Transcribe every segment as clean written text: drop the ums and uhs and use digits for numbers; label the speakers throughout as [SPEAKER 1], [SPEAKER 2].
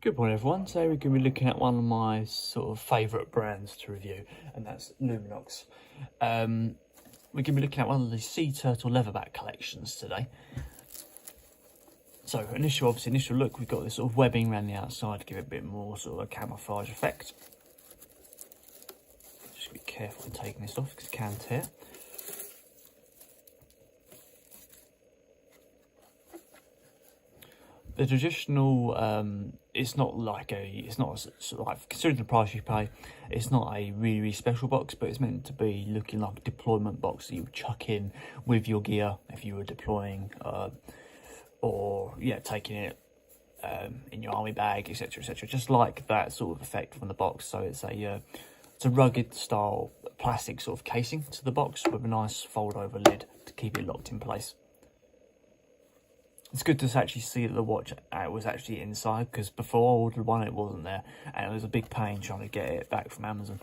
[SPEAKER 1] Good morning everyone, today we're going to be looking at one of my sort of favourite brands to review, and that's Luminox. We're going to be looking at one of the Sea Turtle leatherback collections today. So initial look, we've got this sort of webbing around the outside to give it a bit more sort of a camouflage effect. Just be careful in taking this off because it can tear. The traditional, it's not sort of like, considering the price you pay, it's not a really special box, but it's meant to be looking like a deployment box that you would chuck in with your gear if you were deploying, or yeah, taking it in your army bag, etc., etc. Just like that sort of effect from the box. So it's a rugged style plastic sort of casing to the box with a nice fold over lid to keep it locked in place. It's good to actually see that the watch was actually inside, because before I ordered one it wasn't there, and it was a big pain trying to get it back from Amazon.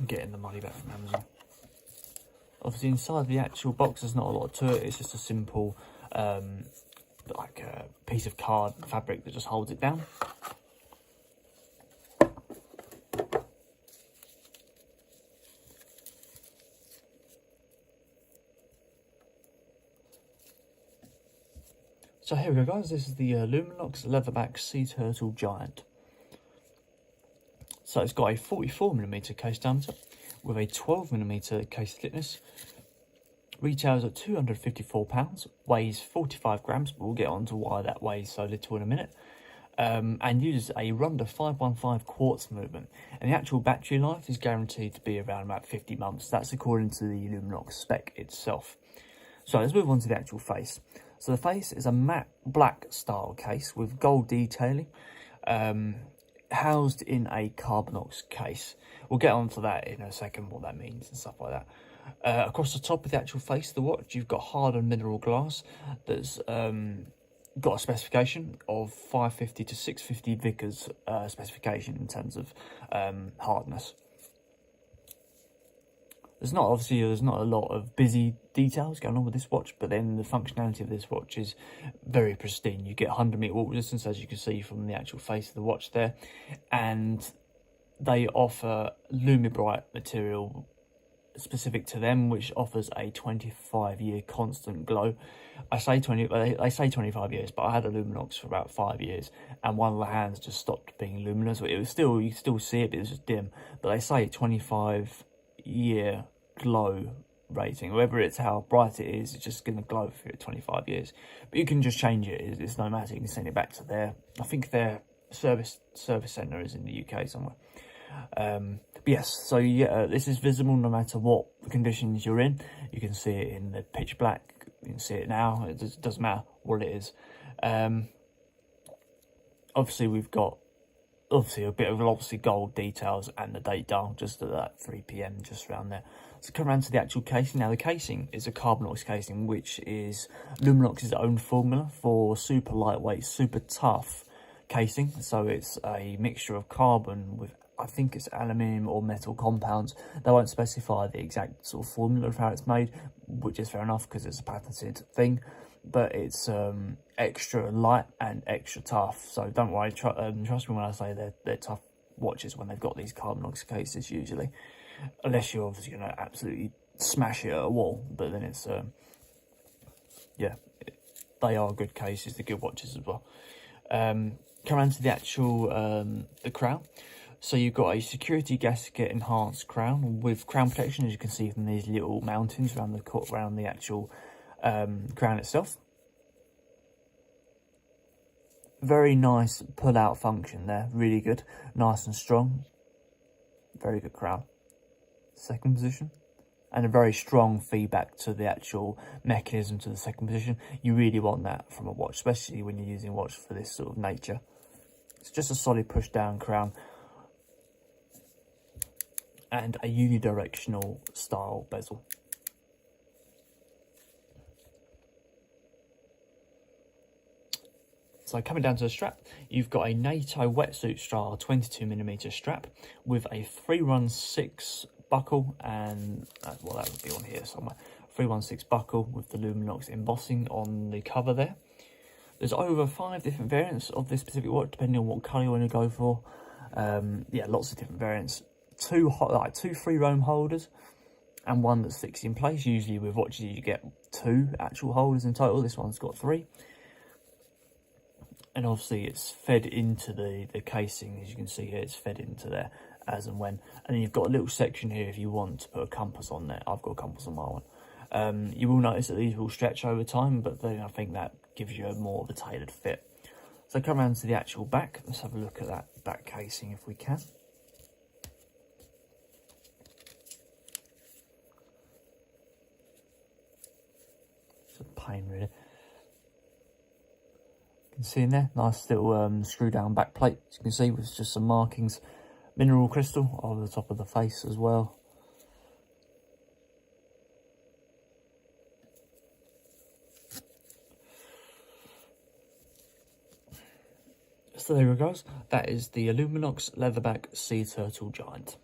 [SPEAKER 1] Getting the money back from Amazon. Obviously inside the actual box there's not a lot to it, it's just a simple like a piece of card fabric that just holds it down. So here we go guys, this is the Luminox Leatherback Sea Turtle Giant. So it's got a 44mm case diameter with a 12mm case thickness. Retails at £254, weighs 45 grams, but we'll get on to why that weighs so little in a minute. And uses a Ronda 515 quartz movement. And the actual battery life is guaranteed to be around about 50 months. That's according to the Luminox spec itself. So let's move on to the actual face. So the face is a matte black style case with gold detailing, housed in a Carbonox case. We'll get on to that in a second, what that means and stuff like that. Across the top of the actual face of the watch, you've got hardened mineral glass that's got a specification of 550 to 650 Vickers specification in terms of hardness. There's not a lot of busy details going on with this watch, but then the functionality of this watch is very pristine. You get 100-meter walk distance, as you can see from the actual face of the watch there, and they offer Lumibright material specific to them, which offers a 25-year constant glow. They say 25 years, but I had a Luminox for about 5 years, and one of the hands just stopped being luminous. It was still, you could still see it, but it was just dim. But they say 25-year glow rating. Whether it's how bright it is, it's just going to glow for 25 years. But you can just change it. It's no matter. You can send it back to I think their service centre is in the UK somewhere. But yes, so yeah, this is visible no matter what conditions you're in. You can see it in the pitch black. You can see it now. It doesn't matter what it is. Obviously we've got a bit of gold details and the date dial just at that 3 PM just around there. So come around to the actual casing. Now the casing is a Carbonox casing, which is Luminox's own formula for super lightweight, super tough casing. So it's a mixture of carbon with, I think it's aluminium or metal compounds. They won't specify the exact sort of formula of how it's made, which is fair enough because it's a patented thing. But it's extra light and extra tough. So don't worry, trust me when I say they're tough watches when they've got these Carbonox cases usually. Unless you're obviously going to absolutely smash it at a wall. But then it's, yeah, they are good cases, they're good watches as well. Come around to the actual, the crown. So you've got a security gasket enhanced crown with crown protection, as you can see from these little mountains around the actual crown itself. Very nice pull out function there, really good, nice and strong, very good crown. Second position, and a very strong feedback to the actual mechanism to the second position. You really want that from a watch, especially when you're using a watch for this sort of nature. It's just a solid push down crown and a unidirectional style bezel. So coming down to the strap, you've got a NATO wetsuit style 22mm strap with a 316 buckle, and well, that would be on here somewhere. 316 buckle with the Luminox embossing on the cover there. There's over 5 different variants of this specific watch, depending on what colour you want to go for. Yeah, lots of different variants. Two free roam holders and one that's fixed in place. Usually with watches you get 2 actual holders in total. This one's got 3. And obviously it's fed into the casing, as you can see here, it's fed into there as and when. And then you've got a little section here if you want to put a compass on there. I've got a compass on my one. You will notice that these will stretch over time, but then I think that gives you more of a tailored fit. So come around to the actual back. Let's have a look at that back casing if we can. It's a pain really. You can see in there, nice little screw down back plate, as you can see, with just some markings. Mineral crystal over the top of the face as well. So there we go, that is the Luminox Leatherback Sea Turtle Giant.